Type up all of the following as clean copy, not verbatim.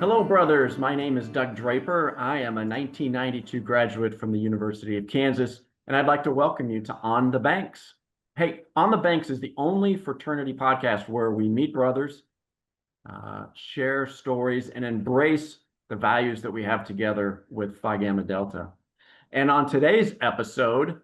Hello, brothers. My name is Doug Draper. I am a 1992 graduate from the University of Kansas, and I'd like to welcome you to On the Banks. Hey, On the Banks is the only fraternity podcast where we meet brothers, share stories, and embrace the values that we have together with Phi Gamma Delta. And on today's episode,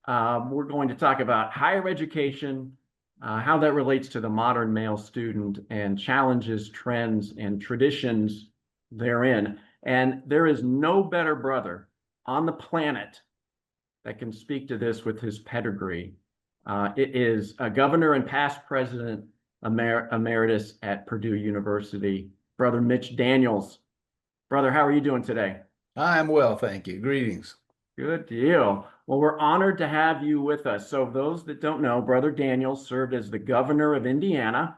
we're going to talk about higher education, how that relates to the modern male student, and challenges, trends, and traditions therein. And there is no better brother on the planet that can speak to this with his pedigree. It is a governor and past president emeritus at Purdue University, Brother Mitch Daniels. Brother, how are you doing today? I'm well, thank you. Greetings. Good deal. Well, we're honored to have you with us. So those that don't know, Brother Daniels served as the governor of Indiana,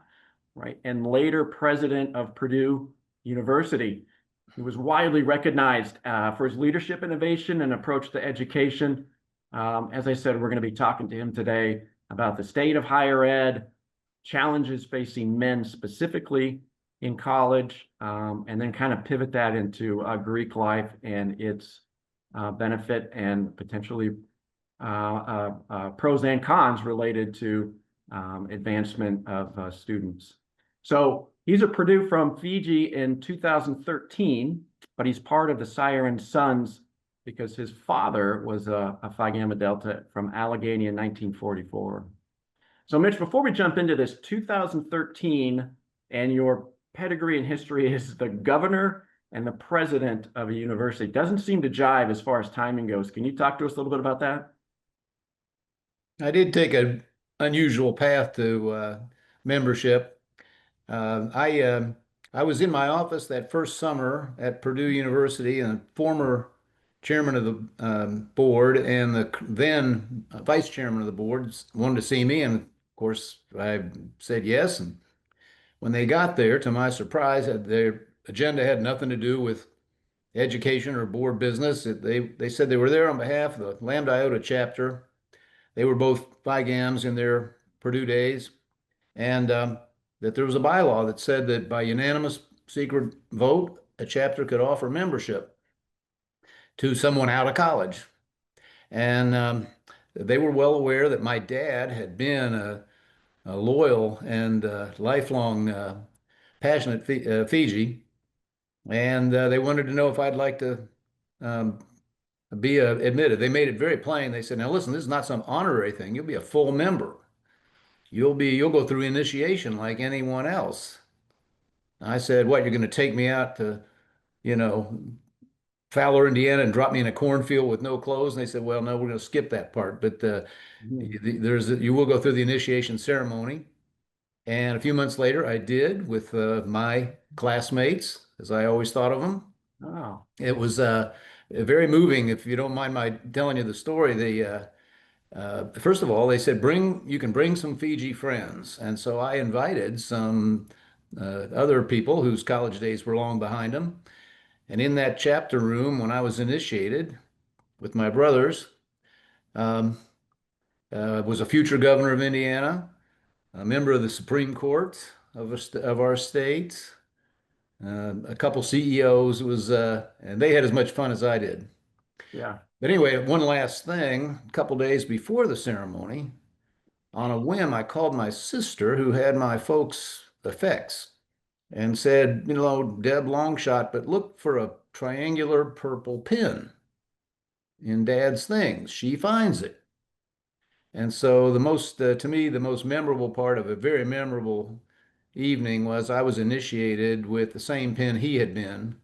right, and later president of Purdue University. He was widely recognized for his leadership, innovation, and approach to education. As I said, we're going to be talking to him today about the state of higher ed, challenges facing men specifically in college, and then kind of pivot that into Greek life and its benefit and potentially pros and cons related to advancement of students. So he's at Purdue from Fiji in 2013, but he's part of the Siren Sons because his father was a Phi Gamma Delta from Allegheny in 1944. So Mitch, before we jump into this, 2013 and your pedigree and history is the governor and the president of a university. Doesn't seem to jive as far as timing goes. Can you talk to us a little bit about that? I did take an unusual path to membership. I was in my office that first summer at Purdue University, and the former chairman of the board and the then vice chairman of the board wanted to see me, and of course I said yes. And when they got there, to my surprise, their agenda had nothing to do with education or board business. They said they were there on behalf of the Lambda Iota chapter. They were both Phi Gams in their Purdue days, and that there was a bylaw that said that by unanimous secret vote, a chapter could offer membership to someone out of college. And they were well aware that my dad had been a loyal and lifelong passionate Fiji, and they wanted to know if I'd like to um, be admitted. They made it very plain. They said, "Now listen, this is not some honorary thing. You'll be a full member. You'll go through initiation like anyone else." I said, "What? You're going to take me out to, you know, Fowler, Indiana, and drop me in a cornfield with no clothes?" And they said, "Well, no, we're going to skip that part, but you will go through the initiation ceremony." And a few months later, I did with my classmates, as I always thought of them. Oh, It was very moving. If you don't mind my telling you the story, first of all, they said, you can bring some Fiji friends. And so I invited some other people whose college days were long behind them. And in that chapter room, when I was initiated with my brothers, um, was a future governor of Indiana, a member of the Supreme Court of our state, a couple CEOs. It was, and they had as much fun as I did. yeah. But anyway, one last thing, a couple days before the ceremony, on a whim, I called my sister, who had my folks' effects, and said, "Deb, long shot, but look for a triangular purple pin in Dad's things." She finds it. And so to me, the most memorable part of a very memorable evening was I was initiated with the same pin he had been,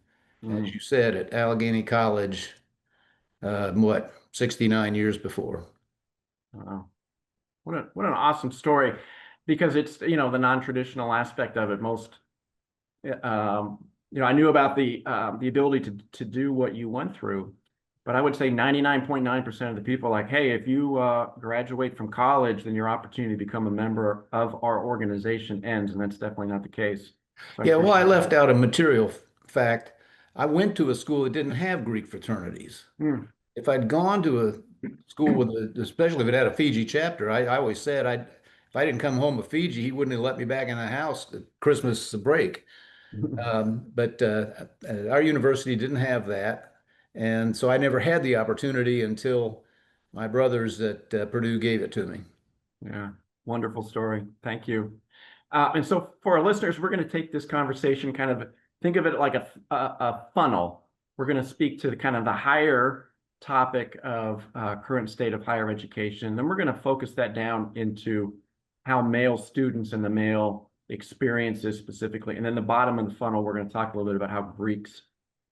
as Mm. you said, at Allegheny College, 69 years before. Wow. What an awesome story, because it's, the non-traditional aspect of it. I knew about the ability to do what you went through, but I would say 99.9% of the people are like, hey, if you graduate from college, then your opportunity to become a member of our organization ends, and that's definitely not the case. So Yeah, well, I appreciate left that. out a material fact. I went to a school that didn't have Greek fraternities. Hmm. If I'd gone to a school especially if it had a Fiji chapter, I always said if I didn't come home with Fiji, he wouldn't have let me back in the house at Christmas break. But our university didn't have that. And so I never had the opportunity until my brothers at Purdue gave it to me. Yeah, wonderful story. Thank you. And so for our listeners, we're going to take this conversation kind of think of it like a funnel. We're going to speak to the kind of the higher topic of current state of higher education. Then we're going to focus that down into how male students and the male experiences specifically. And then the bottom of the funnel, we're going to talk a little bit about how Greeks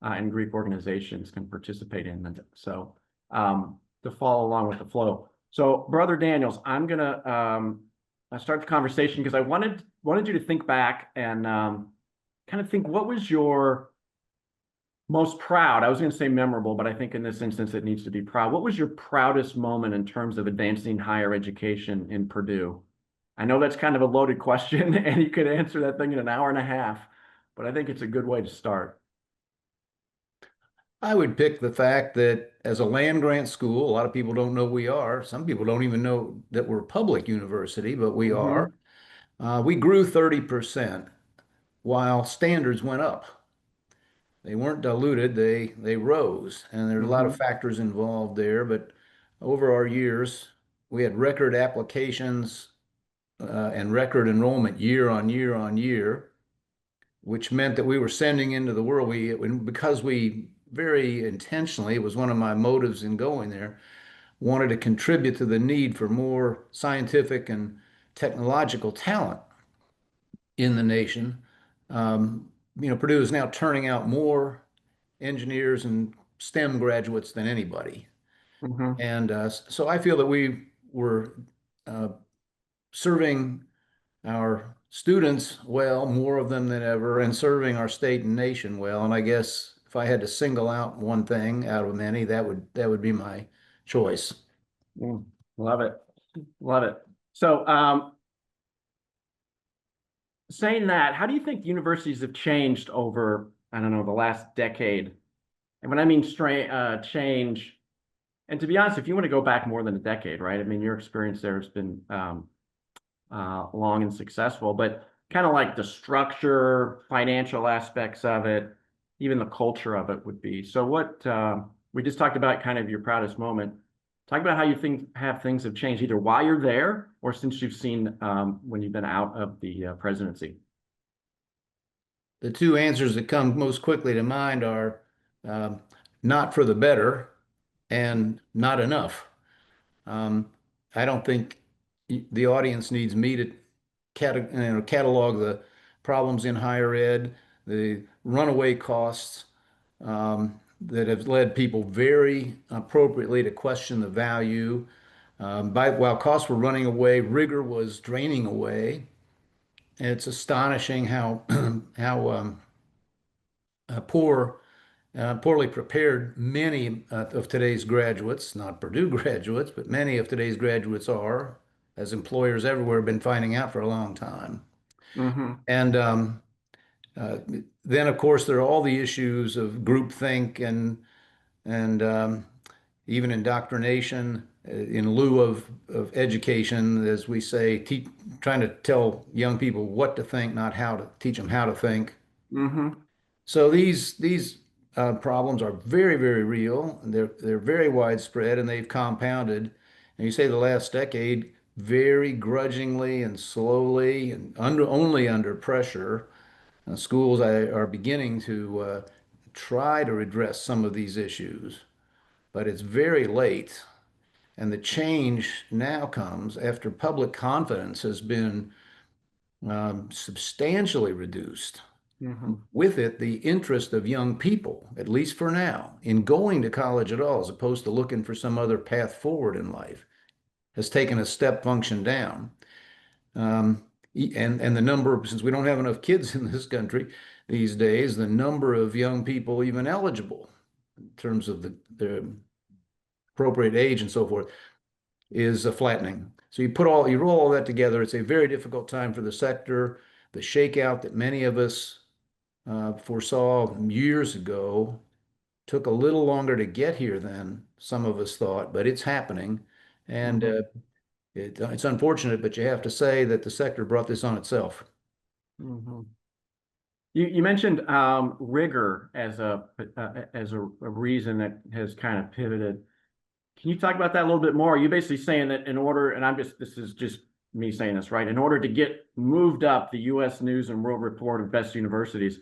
and Greek organizations can participate in it. So to follow along with the flow. So, Brother Daniels, I'm gonna start the conversation because I wanted you to think back and kind of think what was your most proud. I was going to say memorable, but I think in this instance it needs to be proud. What was your proudest moment in terms of advancing higher education in Purdue? I know that's kind of a loaded question, and you could answer that thing in an hour and a half, but I think it's a good way to start. I would pick the fact that as a land grant school, a lot of people don't know we are. Some people don't even know that we're a public university, but we are. Hmm. We grew 30% while standards went up. They weren't diluted, they rose. And there's a lot of Hmm. factors involved there, but over our years, we had record applications and record enrollment year on year on year, which meant that we were sending into the world. Because we very intentionally, it was one of my motives in going there, wanted to contribute to the need for more scientific and technological talent in the nation. Purdue is now turning out more engineers and STEM graduates than anybody. Hmm. And so I feel that we were uh, serving our students well, more of them than ever, and serving our state and nation well. And I guess if I had to single out one thing out of many, that would be my choice. Love it. Love it. So, saying that, how do you think universities have changed over, I don't know, the last decade? And when I mean change, and to be honest, if you want to go back more than a decade, right? I mean, your experience there has been long and successful, but kind of like the structure, financial aspects of it, even the culture of it would be. So, what we just talked about, kind of your proudest moment. Talk about how you think have things have changed, either while you're there or since you've seen when you've been out of the presidency. The two answers that come most quickly to mind are um, not for the better and not enough. Um, I don't think the audience needs me to catalog the problems in higher ed, the runaway costs that have led people very appropriately to question the value. While costs were running away, rigor was draining away. And it's astonishing how how poorly prepared many of today's graduates, not Purdue graduates, but many of today's graduates are, as employers everywhere have been finding out for a long time. Hmm. And uh, then, of course, there are all the issues of groupthink and even indoctrination in lieu of education, as we say, trying to tell young people what to think, not how to teach them how to think. Hmm. So these problems are very, very real. They're very widespread, and they've compounded. And you say the last decade, very grudgingly and slowly, and only under pressure, schools are beginning to try to address some of these issues. But it's very late, and the change now comes after public confidence has been substantially reduced. Hmm. With it, the interest of young people, at least for now, in going to college at all, as opposed to looking for some other path forward in life, has taken a step function down. Um, and the number, since we don't have enough kids in this country these days, the number of young people even eligible in terms of the appropriate age and so forth is flattening. So you roll all that together, it's a very difficult time for the sector. The shakeout that many of us foresaw years ago took a little longer to get here than some of us thought, but it's happening. And Hmm. it's unfortunate, but you have to say that the sector brought this on itself. Hmm. You mentioned rigor as a reason that has kind of pivoted. Can you talk about that a little bit more? Are you basically saying that in order, and this is just me saying this, right? In order to get moved up the U.S. News and World Report of best universities,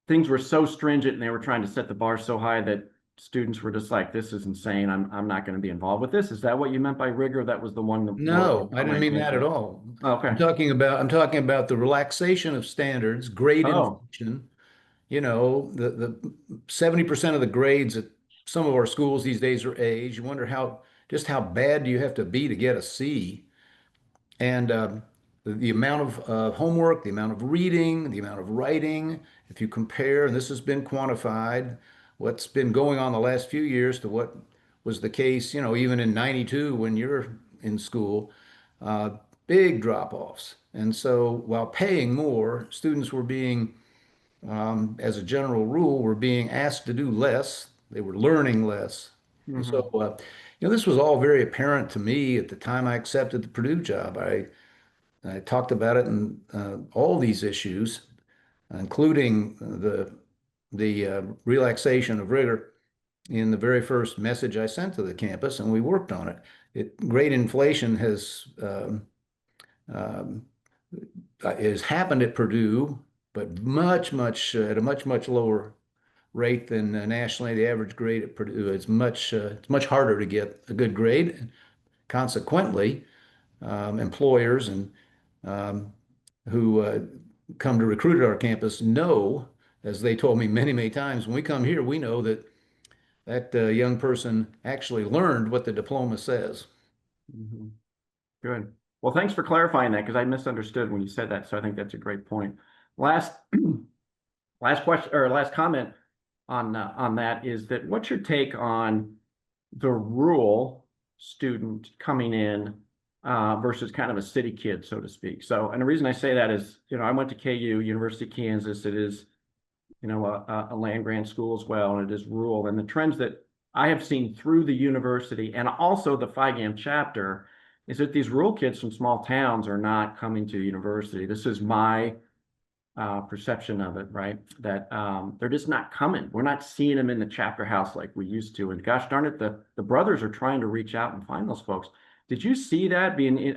things were so stringent and they were trying to set the bar so high that students were just like, this is insane. I'm not going to be involved with this. Is that what you meant by rigor? That was the one that No, I caught my didn't mean that at attention. all. Okay. I'm talking about the relaxation of standards, grade Oh. inflation. You know, the 70% of the grades at some of our schools these days are A's. You wonder how bad do you have to be to get a C? And the amount of homework, the amount of reading, the amount of writing, if you compare, and this has been quantified, what's been going on the last few years to what was the case, even in 92 when you're in school, uh, big drop-offs. And so while paying more, students were being, as a general rule, were being asked to do less. They were learning less. And so, Hmm. this was all very apparent to me at the time I accepted the Purdue job. I talked about it in all these issues, including the relaxation of rigor in the very first message I sent to the campus, and we worked on it. Great inflation um, has happened at Purdue, but at a much lower rate than nationally. The average grade at Purdue is it's much harder to get a good grade. Consequently, employers and um, who come to recruit at our campus know, as they told me many times, when we come here, we know that young person actually learned what the diploma says. Hmm. Good. Well, thanks for clarifying that because I misunderstood when you said that. So I think that's a great point. Last last question or last comment on that is that what's your take on the rural student coming in versus kind of a city kid, so to speak? So, and the reason I say that is, I went to KU, University of Kansas. It is, a land grant school as well, and it is rural. And the trends that I have seen through the university and also the FIGAM chapter is that these rural kids from small towns are not coming to university. This is my perception of it, right? That they're just not coming. We're not seeing them in the chapter house like we used to. And gosh darn it, the brothers are trying to reach out and find those folks. Did you see that being,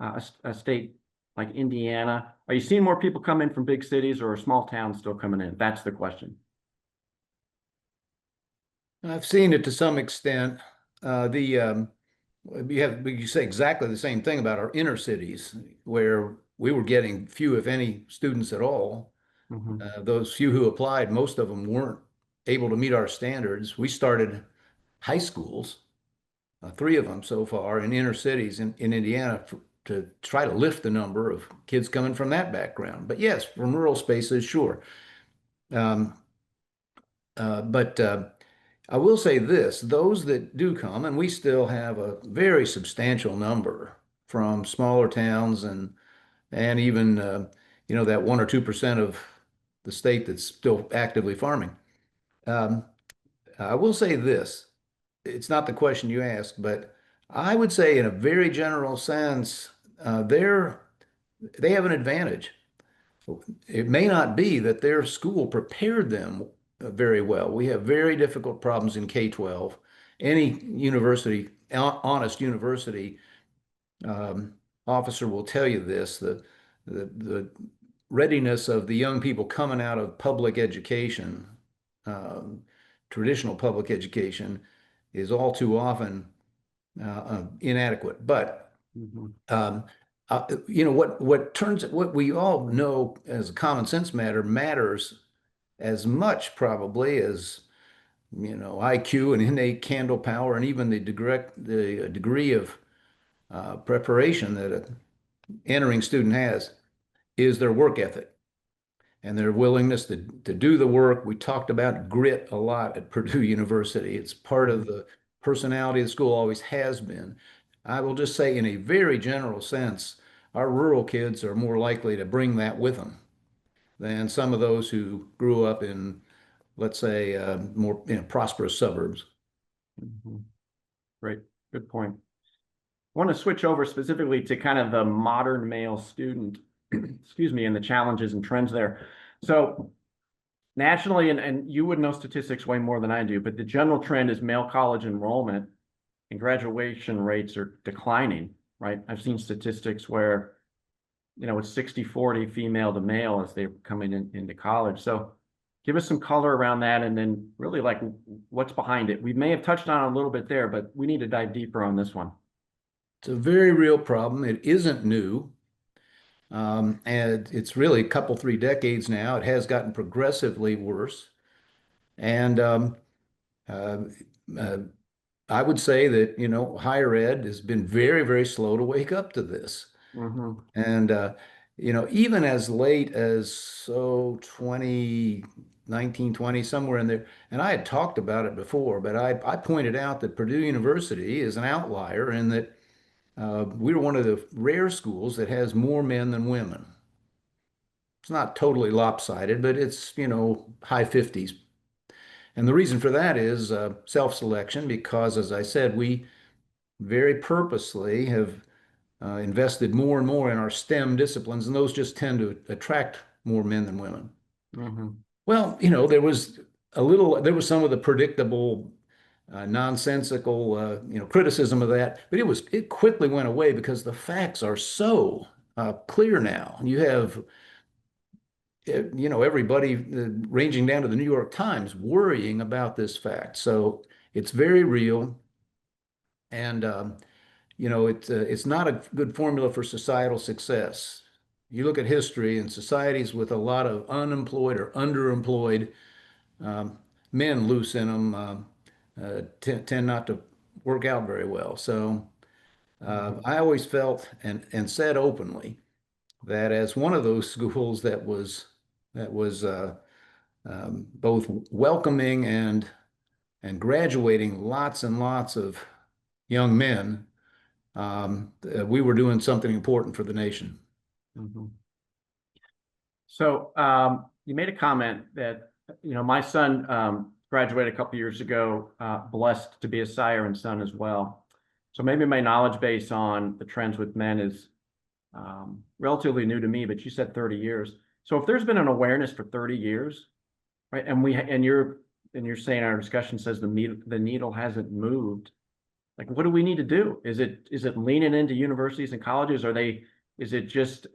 a state like Indiana? Are you seeing more people come in from big cities or are small towns still coming in? That's the question. I've seen it to some extent. The you say exactly the same thing about our inner cities, where we were getting few, if any, students at all. Hmm. Those few who applied, most of them weren't able to meet our standards. We started high schools, three of them so far, in inner cities in Indiana to try to lift the number of kids coming from that background. But yes, from rural spaces, sure. Um, but I will say this, those that do come, and we still have a very substantial number from smaller towns and even that 1 or 2% of the state that's still actively farming. Um, I will say this, it's not the question you asked, but I would say in a very general sense, they have an advantage. It may not be that their school prepared them very well. We have very difficult problems in K-12. Any university, honest university, um, officer will tell you this, the readiness of the young people coming out of public education, um, traditional public education, is all too often inadequate. But Hmm. um, what we all know as a common sense matters as much probably as IQ and innate candle power and even the degree of preparation that an entering student has is their work ethic and their willingness to do the work. We talked about grit a lot at Purdue University. It's part of the personality of the school, always has been. I will just say, in a very general sense, our rural kids are more likely to bring that with them than some of those who grew up in, let's say, more prosperous suburbs. Hmm. Great. Good point. I want to switch over specifically to kind of the modern male student. excuse me, and the challenges and trends there. So nationally, and you would know statistics way more than I do, but the general trend is male college enrollment and graduation rates are declining, right? I've seen statistics where, it's 60-40 female to male as they're coming into college. So give us some color around that and then really like what's behind it. We may have touched on it a little bit there, but we need to dive deeper on this one. It's a very real problem. It isn't new. And it's really a couple, 3 decades now. It has gotten progressively worse. And uh, uh, I would say that, higher ed has been very, very slow to wake up to this. Mm-hmm. And, even as late as 2019, 20, somewhere in there, and I had talked about it before, but I pointed out that Purdue University is an outlier in that we're one of the rare schools that has more men than women. It's not totally lopsided, but it's, high 50s. And the reason for that is self-selection, because, as I said, we very purposely have invested more and more in our STEM disciplines, and those just tend to attract more men than women. Mm-hmm. Well, there was some of the predictable, nonsensical, criticism of that, but it quickly went away because the facts are so clear now. You have everybody ranging down to the New York Times worrying about this fact. So it's very real. And, it's not a good formula for societal success. You look at history and societies with a lot of unemployed or underemployed um, men loose in them tend not to work out very well. So Mm-hmm. I always felt and said openly that as one of those schools that was both welcoming and graduating lots and lots of young men, we were doing something important for the nation. Mm-hmm. So you made a comment that, my son graduated a couple years ago, blessed to be a sire and son as well. So maybe my knowledge base on the trends with men is relatively new to me, but you said 30 years. So if there's been an awareness for 30 years, right, and you're saying our discussion says the needle hasn't moved, like what do we need to do? Is it leaning into universities and colleges? Is it just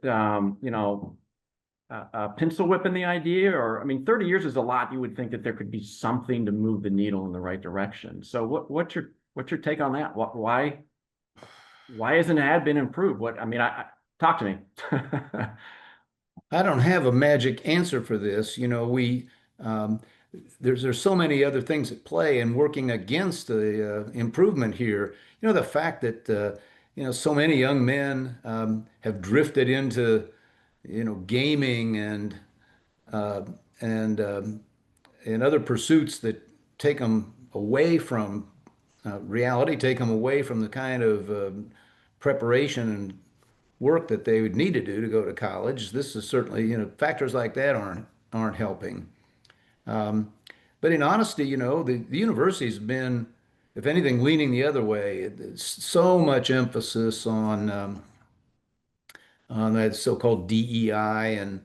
pencil whipping the idea? Or, I mean, 30 years is a lot. You would think that there could be something to move the needle in the right direction. So what's your take on that? Why hasn't ad been improved? I mean, I talk to me. I don't have a magic answer for this. Um, there's so many other things at play and working against the improvement here. The fact that so many young men have drifted into gaming uh, and and other pursuits that take them away from reality, take them away from the kind of preparation and work that they would need to do to go to college. This is certainly, factors like that aren't helping. Um, but in honesty, the university's been, if anything, leaning the other way. It's so much emphasis on that so-called DEI and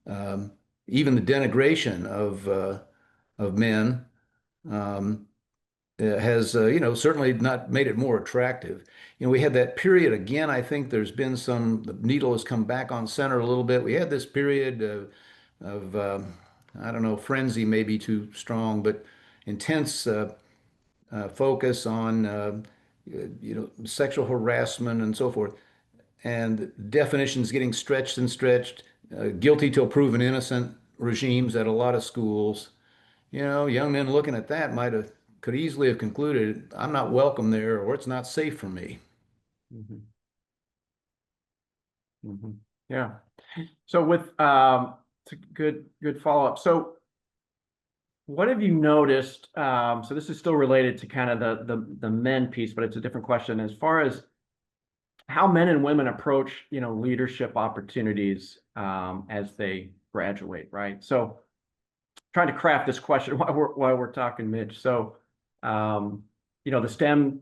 um, even the denigration of men. Um, has certainly not made it more attractive. We had that period again. I think the needle has come back on center a little bit. We had this period of I don't know, frenzy may be too strong, but intense focus on sexual harassment and so forth, and definitions getting stretched and stretched, guilty till proven innocent regimes at a lot of schools. Young men looking at that could easily have concluded, I'm not welcome there, or it's not safe for me. Mhm, mhm. Yeah. So it's a good follow-up. So what have you noticed? So this is still related to kind of the men piece, but it's a different question as far as how men and women approach, leadership opportunities as they graduate, right? So trying to craft this question while we're talking, Mitch. So, um, the STEM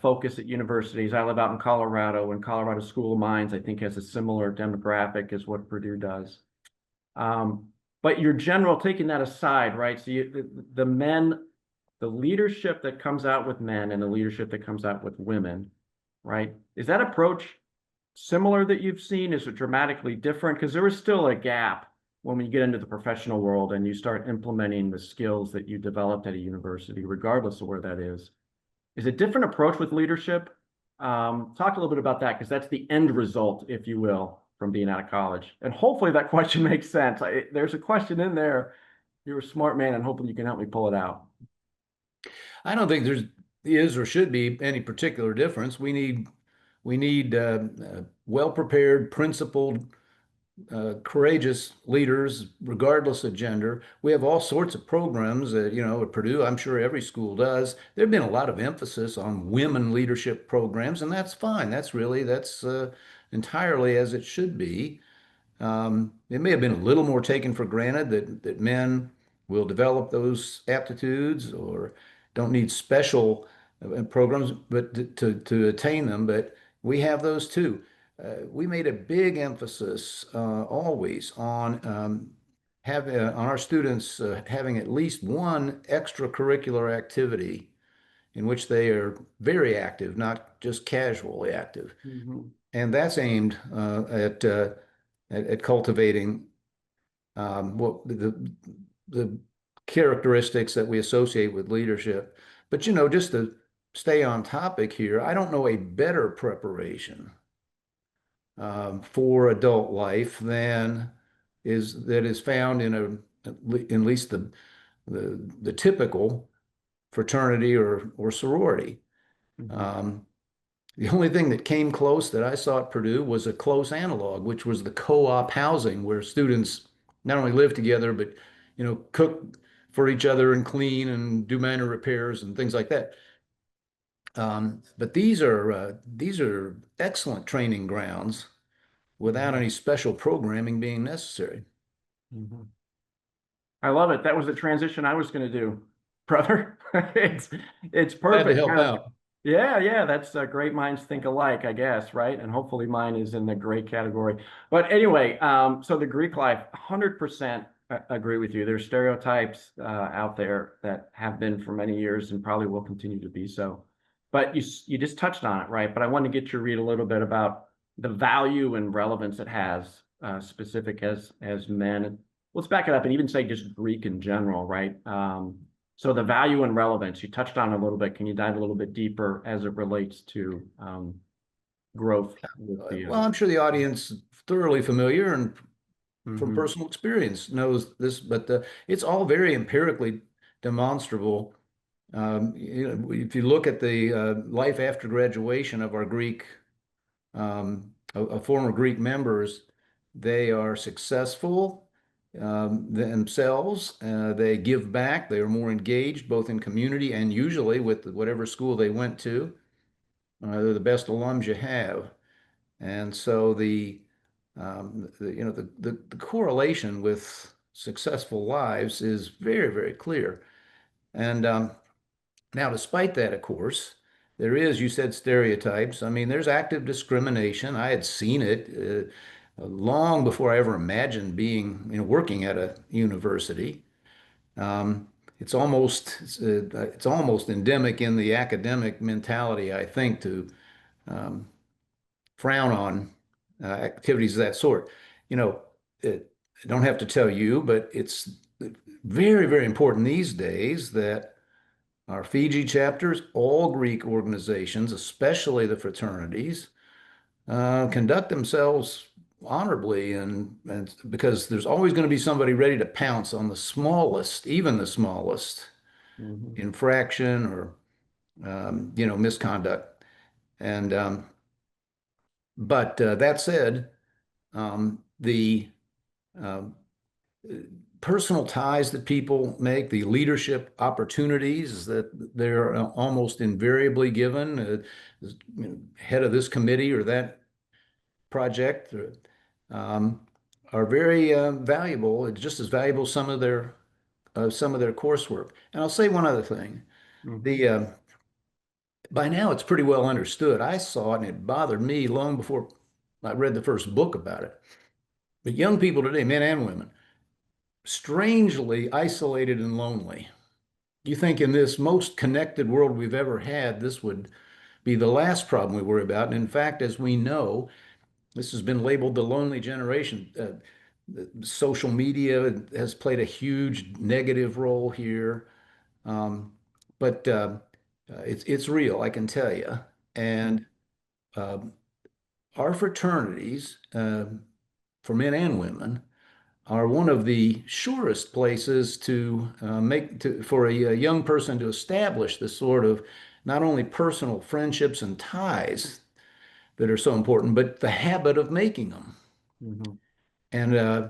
focus at universities. I live out in Colorado, and Colorado School of Mines, I think, has a similar demographic as what Purdue does. But your general, taking that aside, right? So the men, the leadership that comes out with men and the leadership that comes out with women, right? Is that approach similar that you've seen? Is it dramatically different? Because there is still a gap when you get into the professional world and you start implementing the skills that you developed at a university, regardless of where that is. Is it a different approach with leadership? Talk a little bit about that, because that's the end result, if you will, from being out of college. And hopefully that question makes sense. There's a question in there. You're a smart man, and hopefully you can help me pull it out. I don't think there's is or should be any particular difference. We need well-prepared, principled, courageous leaders, regardless of gender. We have all sorts of programs that, at Purdue, I'm sure every school does. There have been a lot of emphasis on women leadership programs, and that's fine. That's entirely as it should be. It may have been a little more taken for granted that men will develop those aptitudes or don't need special programs, but to attain them. But we have those too. We made a big emphasis always on on our students having at least one extracurricular activity in which they are very active, not just casually active. Mhm. And that's aimed at cultivating what the characteristics that we associate with leadership. But just to stay on topic here, I don't know a better preparation for adult life than is found in at least the typical fraternity or sorority. Mhm. Um, The only thing that came close that I saw at Purdue was a close analog, which was the co-op housing, where students not only live together, but cook for each other and clean and do minor repairs and things like that. But these are excellent training grounds without Mhm. any special programming being necessary. Mhm. I love it. That was the transition I was going to do, brother. It's it's Glad to perfect. help Kind of, out. yeah, yeah. That's great minds think alike, I guess, right? And hopefully mine is in the great category. But anyway, so the Greek life, 100% agree with you. There's stereotypes out there that have been for many years and probably will continue to be so. But you just touched on it, right? But I want to get you to read a little bit about the value and relevance it has, specific as men. Let's back it up and even say just Greek in general, right? So the value and relevance, you touched on a little bit. Can you dive a little bit deeper as it relates to growth with the Well, I'm sure the audience thoroughly familiar and from mhm, personal experience knows this, but it's all very empirically demonstrable. If you look at the life after graduation of our Greek, former Greek members, they are successful themselves. They give back. They are more engaged both in community and usually with whatever school they went to. They're the best alums you have. And so the correlation with successful lives is very, very clear. And now, despite that, of course, there is, you said stereotypes. I mean, there's active discrimination. I had seen it long before I ever imagined being, working at a university. Um, it's almost endemic in the academic mentality, I think, to um, frown on activities of that sort. You know, I don't have to tell you, but it's very, very important these days that our Fiji chapters, all Greek organizations, especially the fraternities, conduct themselves honorably, and because there's always going to be somebody ready to pounce on the smallest, even the smallest mhm, infraction or misconduct. And but that said, the um, personal ties that people make, the leadership opportunities that they're almost invariably given, head of this committee or that project, um, are very valuable. It's just as valuable as some of their coursework. And I'll say one other thing. Hmm. The by now it's pretty well understood. I saw it and it bothered me long before I read the first book about it. But young people today, men and women, strangely isolated and lonely. You think in this most connected world we've ever had, this would be the last problem we worry about. And in fact, as we know, this has been labeled the lonely generation. Social media has played a huge negative role here. Um, but it's real, I can tell you. And uh, our fraternities, for men and women, are one of the surest places to for a young person to establish the sort of not only personal friendships and ties that are so important, but the habit of making them. Hmm. And uh,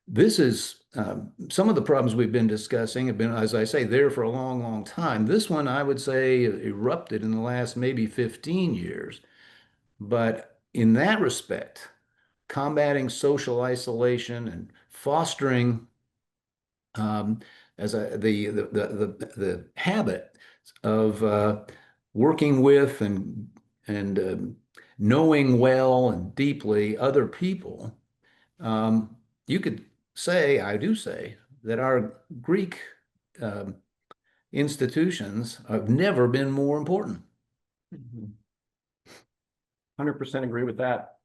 this is some of the problems we've been discussing have been, as I say, there for a long, long time. This one, I would say, erupted in the last maybe 15 years. But in that respect, combating social isolation and fostering as a, the habit of working with and knowing well and deeply other people. You could say, I do say, that our Greek um, institutions have never been more important. 100% agree with that.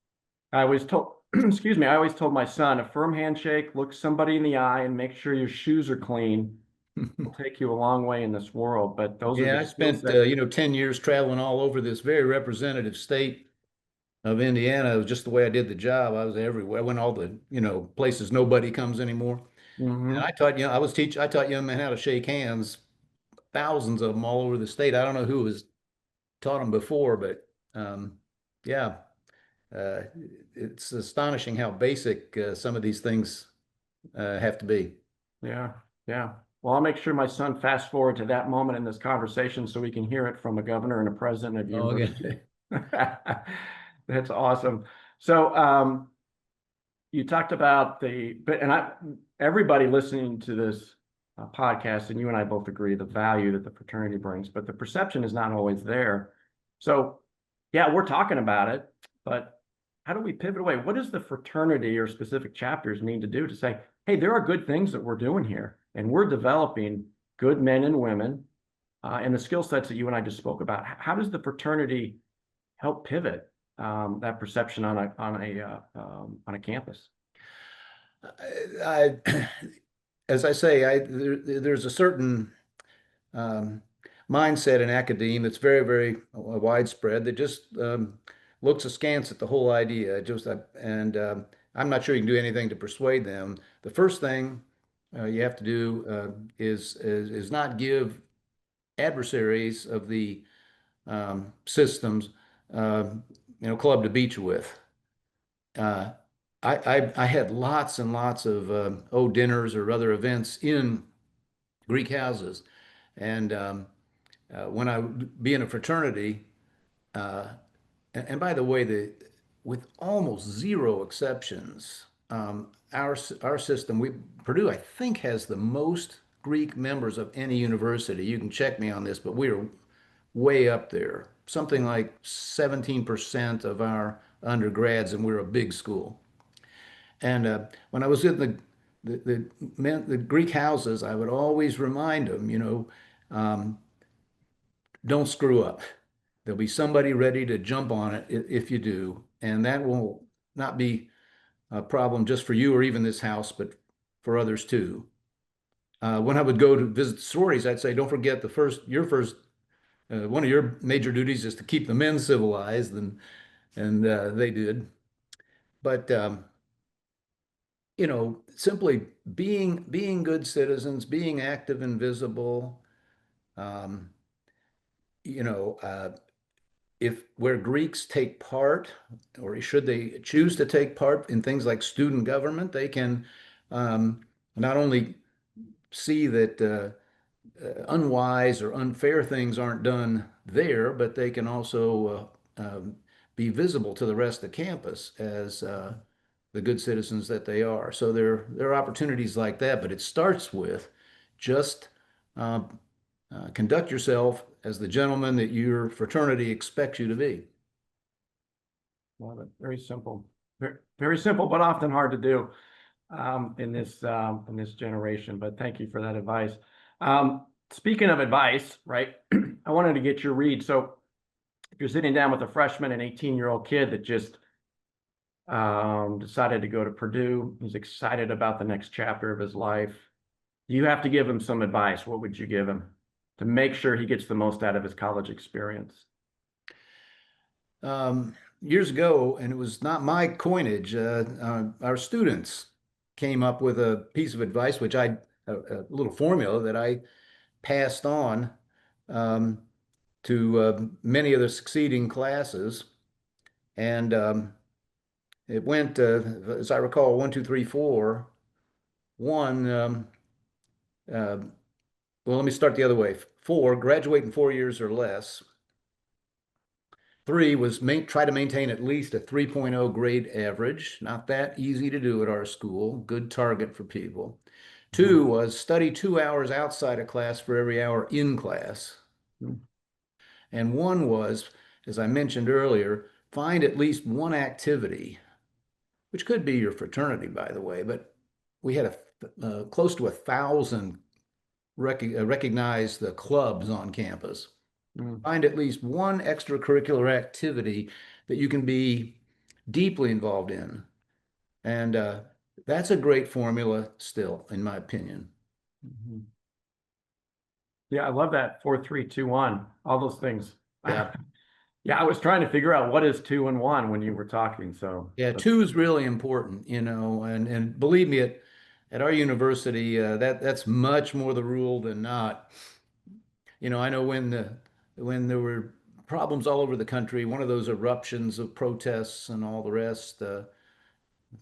I always told, excuse me, I always told my son, a firm handshake, look somebody in the eye and make sure your shoes are clean will take you a long way in this world. But those are Yeah, the I skill spent sets. 10 years traveling all over this very representative state of Indiana. It was just the way I did the job. I was everywhere. I went all the, places nobody comes anymore. And Hmm. I taught young men how to shake hands, thousands of them all over the state. I don't know who was taught them before, but yeah, uh, it's astonishing how basic some of these things have to be. Yeah, yeah. Well, I'll make sure my son fast forward to that moment in this conversation so we can hear it from a governor and a president of the Oh, university. okay. That's awesome. So, you talked about everybody listening to this podcast, and you and I both agree the value that the fraternity brings, but the perception is not always there. So, yeah, we're talking about it, but how do we pivot away? What does the fraternity or specific chapters need to do to say, hey, there are good things that we're doing here, and we're developing good men and women, and the skill sets that you and I just spoke about? How does the fraternity help pivot that perception on a campus? I, as I say, there's a certain um, mindset in academia that's very, very widespread that just looks askance at the whole idea. I'm not sure you can do anything to persuade them. The first thing you have to do is not give adversaries of the systems, uh, club to beat you with. Uh, I had lots and lots of dinners or other events in Greek houses, and when I would be in a fraternity, uh, and by the way, with almost zero exceptions, our system, Purdue, I think, has the most Greek members of any university. You can check me on this, but we are way up there. Something like 17% of our undergrads, and we're a big school. And when I was in the Greek houses, I would always remind them, don't screw up. There'll be somebody ready to jump on it if you do, and that will not be a problem just for you or even this house, but for others too. When I would go to visit the sororities, I'd say, don't forget one of your major duties is to keep the men civilized, and they did. But simply being good citizens, being active and visible, um, you know, uh, if where Greeks take part, or should they choose to take part in things like student government, they can um, not only see that unwise or unfair things aren't done there, but they can also be visible to the rest of campus as the good citizens that they are. So there are opportunities like that, but it starts with just um, conduct yourself as the gentleman that your fraternity expects you to be. Love it. Very simple. Very, very simple, but often hard to do in this generation. But thank you for that advice. Speaking of advice, right? I wanted to get your read. So if you're sitting down with a freshman, an 18-year-old kid that just decided to go to Purdue, he's excited about the next chapter of his life. You have to give him some advice. What would you give him to make sure he gets the most out of his college experience? Years ago, and it was not my coinage, our students came up with a piece of advice, a little formula that I passed on um, to many of the succeeding classes. And it went, as I recall, 1, 2, 3, 4. One, uh, well, let me start the other way. 4, graduate in 4 years or less. 3 was try to maintain at least a 3.0 grade average. Not that easy to do at our school. Good target for people. 2 was study 2 hours outside of class for every hour in class. And 1 was, as I mentioned earlier, find at least one activity, which could be your fraternity, by the way, but we had close to 1,000 recognized the clubs on campus. Find at least one extracurricular activity that you can be deeply involved in. And that's a great formula still, in my opinion. Yeah, I love that 4-3-2-1. All those things. Yeah. Yeah, I was trying to figure out what is 2 and 1 when you were talking. So Yeah, 2 is really important, and believe me, at our university, that's much more the rule than not. I know when there were problems all over the country, one of those eruptions of protests and all the rest,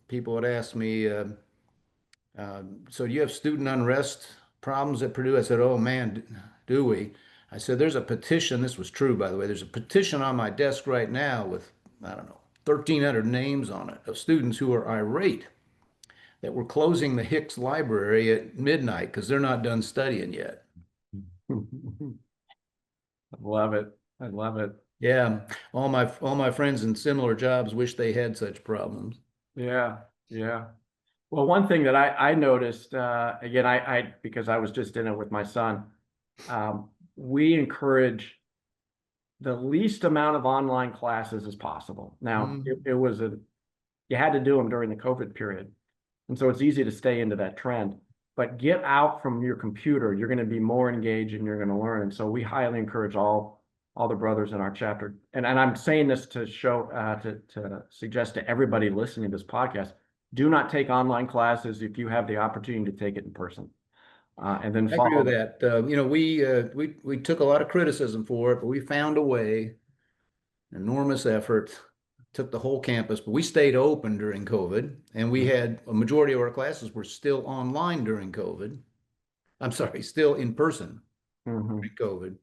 people would ask me, so do you have student unrest problems at Purdue? I said, oh man, do we? I said, there's a petition. This was true, by the way. There's a petition on my desk right now with, I don't know, 1,300 names on it of students who are irate that we're closing the Hicks Library at midnight because they're not done studying yet. I love it. I love it. Yeah, all my friends in similar jobs wish they had such problems. Yeah, yeah. Well, one thing that I noticed, again, I because I was just in it with my son, we encourage the least amount of online classes as possible. Now, it was you had to do them during the COVID period. And so it's easy to stay into that trend. But get out from your computer. You're going to be more engaged and you're going to learn. And so we highly encourage all the brothers in our chapter. And I'm saying this to show to suggest to everybody listening to this podcast, do not take online classes if you have the opportunity to take it in person. And then I agree follow with that. We took a lot of criticism for it, but we found a way, enormous effort, took the whole campus, but we stayed open during COVID, and we had a majority of our classes were still online during COVID. I'm sorry, still in person during COVID.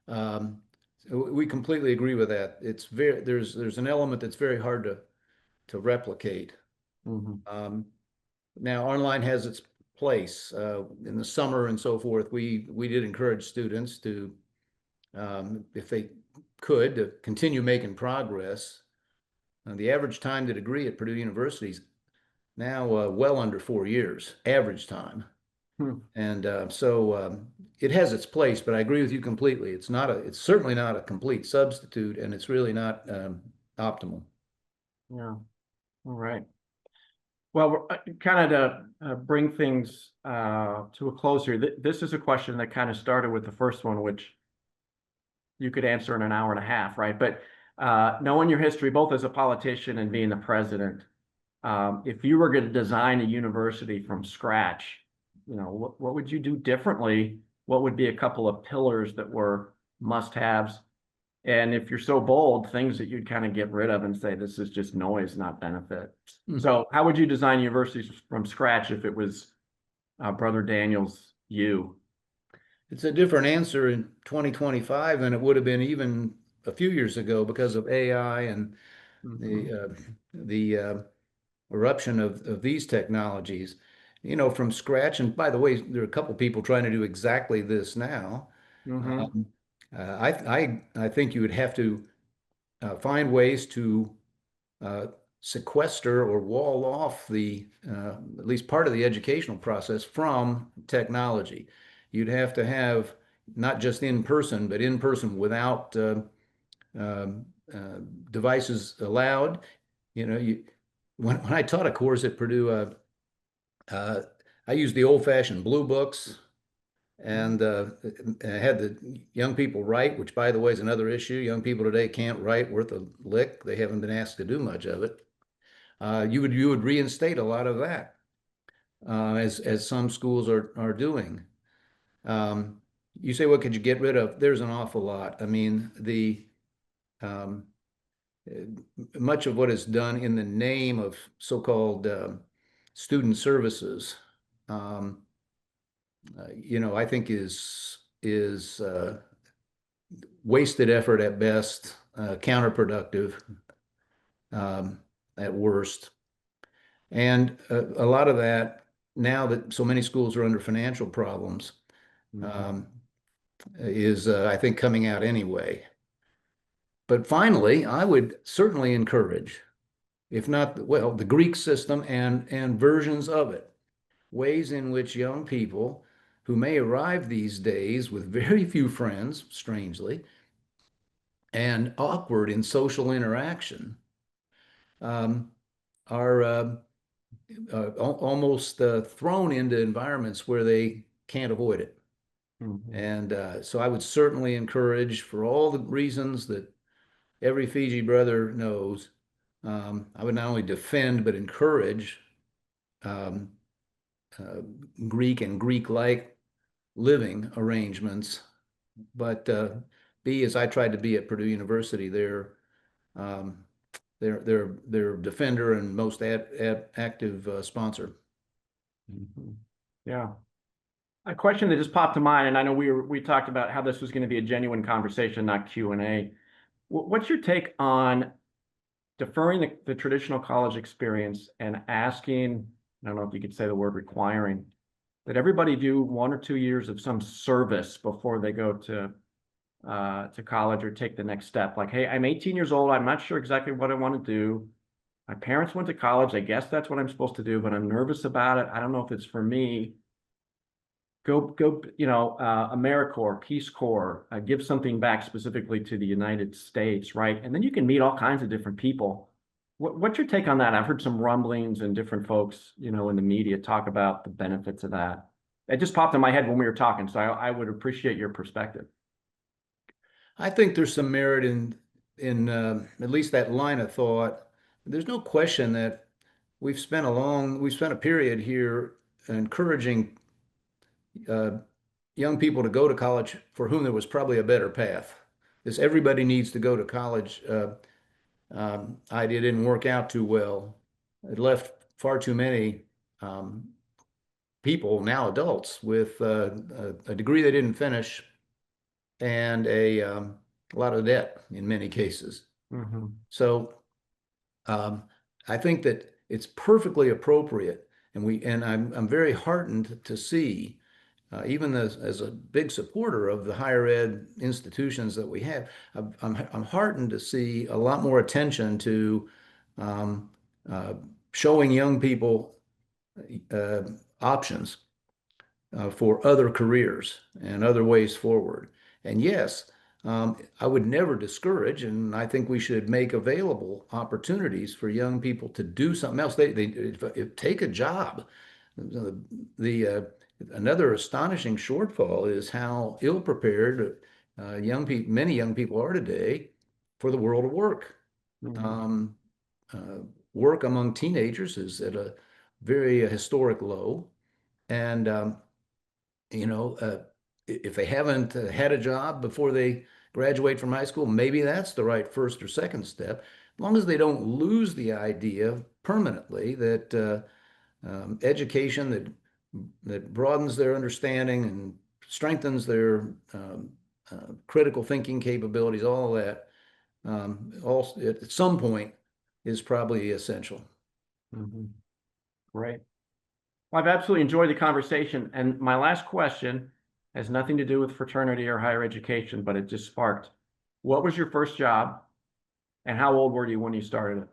So we completely agree with that. There's an element that's very hard to replicate. Now online has its place in the summer and so forth. We did encourage students to, if they could, to continue making progress. The average time to degree at Purdue University is now well under 4 years, average time. And so it has its place, but I agree with you completely. It's certainly not a complete substitute, and it's really not optimal. Yeah. All right. Well, we're kind of to bring things to a close here. This is a question that kind of started with the first one, which you could answer in an hour and a half, right? But knowing your history, both as a politician and being the president, if you were going to design a university from scratch, what would you do differently? What would be a couple of pillars that were must-haves? And if you're so bold, things that you'd kind of get rid of and say, this is just noise, not benefit. So how would you design universities from scratch if it was Brother Daniel's you? It's a different answer in 2025 than it would have been even a few years ago because of AI and the eruption of these technologies. From scratch. And by the way, there are a couple people trying to do exactly this now. Mm-hmm. I think you would have to find ways to uh, sequester or wall off at least part of the educational process from technology. You'd have to have not just in person, but in person without um, uh, devices allowed. You know, when I taught a course at Purdue, uh, I used the old-fashioned blue books and I had the young people write, which by the way is another issue. Young people today can't write worth a lick. They haven't been asked to do much of it. You would reinstate a lot of that, as some schools are doing. Um, you say, what could you get rid of? There's an awful lot. I mean, the um, much of what is done in the name of so-called student services, um, I think is wasted effort at best, counterproductive um, at worst. And a lot of that, now that so many schools are under financial problems, Mm-hmm. um, is, I think, coming out anyway. But finally, I would certainly encourage, if not, well, the Greek system and versions of it, ways in which young people who may arrive these days with very few friends, strangely, and awkward in social interaction, um, are almost thrown into environments where they can't avoid it. Mm-hmm. And so I would certainly encourage, for all the reasons that every Fiji brother knows, I would not only defend but encourage um, uh, Greek and Greek-like living arrangements. But B, as I tried to be at Purdue University, um, their defender and most active sponsor. Mm-hmm. Yeah. A question that just popped to mind, and I know we talked about how this was going to be a genuine conversation, not Q&A. What's your take on deferring the traditional college experience and asking, I don't know if you could say the word requiring, that everybody do 1 or 2 years of some service before they go to college or take the next step? Like, hey, I'm 18 years old. I'm not sure exactly what I want to do. My parents went to college. I guess that's what I'm supposed to do, but I'm nervous about it. I don't know if it's for me. Go, AmeriCorps, Peace Corps, give something back specifically to the United States, right? And then you can meet all kinds of different people. What's your take on that? I've heard some rumblings and different folks, in the media talk about the benefits of that. It just popped in my head when we were talking, so I would appreciate your perspective. I think there's some merit in at least that line of thought. There's no question that we've spent a period here encouraging uh, young people to go to college for whom there was probably a better path. This everybody needs to go to college idea didn't work out too well. It left far too many um, people, now adults, with a degree they didn't finish and a lot of debt in many cases. Mm-hmm. So um, I think that it's perfectly appropriate, and I'm very heartened to see, even as a big supporter of the higher ed institutions that we have, I'm heartened to see a lot more attention to um, uh, showing young people uh, options for other careers and other ways forward. And yes, I would never discourage, and I think we should make available opportunities for young people to do something else. If take a job. The another astonishing shortfall is how ill-prepared many young people are today for the world of work. Mm-hmm. Um, uh, Work among teenagers is at a very historic low, and if they haven't had a job before they graduate from high school, maybe that's the right first or second step, as long as they don't lose the idea permanently that education that broadens their understanding and strengthens their critical thinking capabilities, all that, all at some point is probably essential. Mm-hmm. Great. Well, I've absolutely enjoyed the conversation. And my last question, Has nothing to do with fraternity or higher education, but it just sparked. What was your first job, and how old were you when you started it?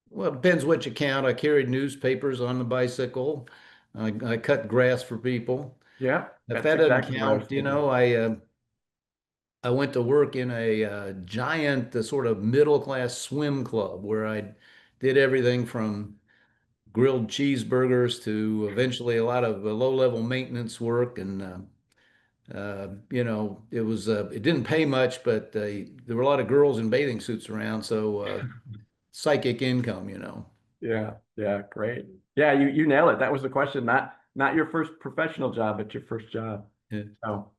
Well, it depends which account. I carried newspapers on the bicycle. I cut grass for people. Yeah, If that's that doesn't exactly what I was count, thinking. I went to work in a giant sort of middle class swim club where I did everything from grilled cheeseburgers to eventually a lot of low level maintenance work. And it didn't pay much, but there were a lot of girls in bathing suits around, so psychic income. Yeah, yeah, great. Yeah, you nail it. That was the question. Not your first professional job, but your first job. Yeah. So,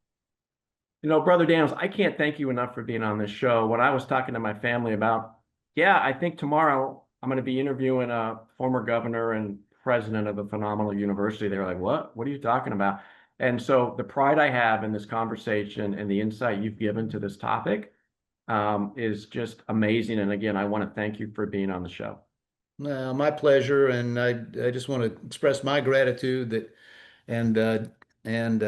Brother Daniels, I can't thank you enough for being on this show. When I was talking to my family about, yeah, I think tomorrow I'm going to be interviewing a former governor and president of a phenomenal university. They were like, "What? What are you talking about?" And so the pride I have in this conversation and the insight you've given to this topic is just amazing. And again, I want to thank you for being on the show. My pleasure, and I just want to express my gratitude that and and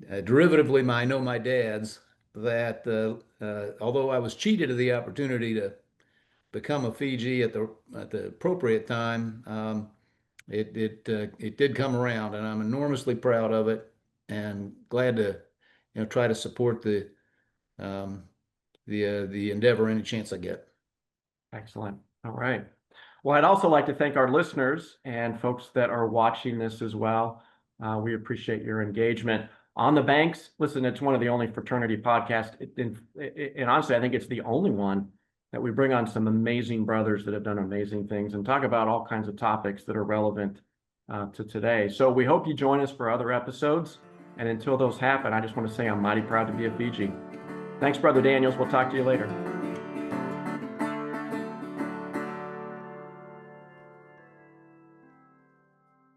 derivatively, I know my dad's that although I was cheated of the opportunity to become a Fiji at the appropriate time, it did come around, and I'm enormously proud of it, and glad to try to support um, the endeavor any chance I get. Excellent. All right. Well, I'd also like to thank our listeners and folks that are watching this as well. We appreciate your engagement. On the Banks, listen, it's one of the only fraternity podcasts. And honestly, I think it's the only one that we bring on some amazing brothers that have done amazing things and talk about all kinds of topics that are relevant to today. So we hope you join us for other episodes. And until those happen, I just want to say I'm mighty proud to be a Fiji. Thanks, Brother Daniels. We'll talk to you later.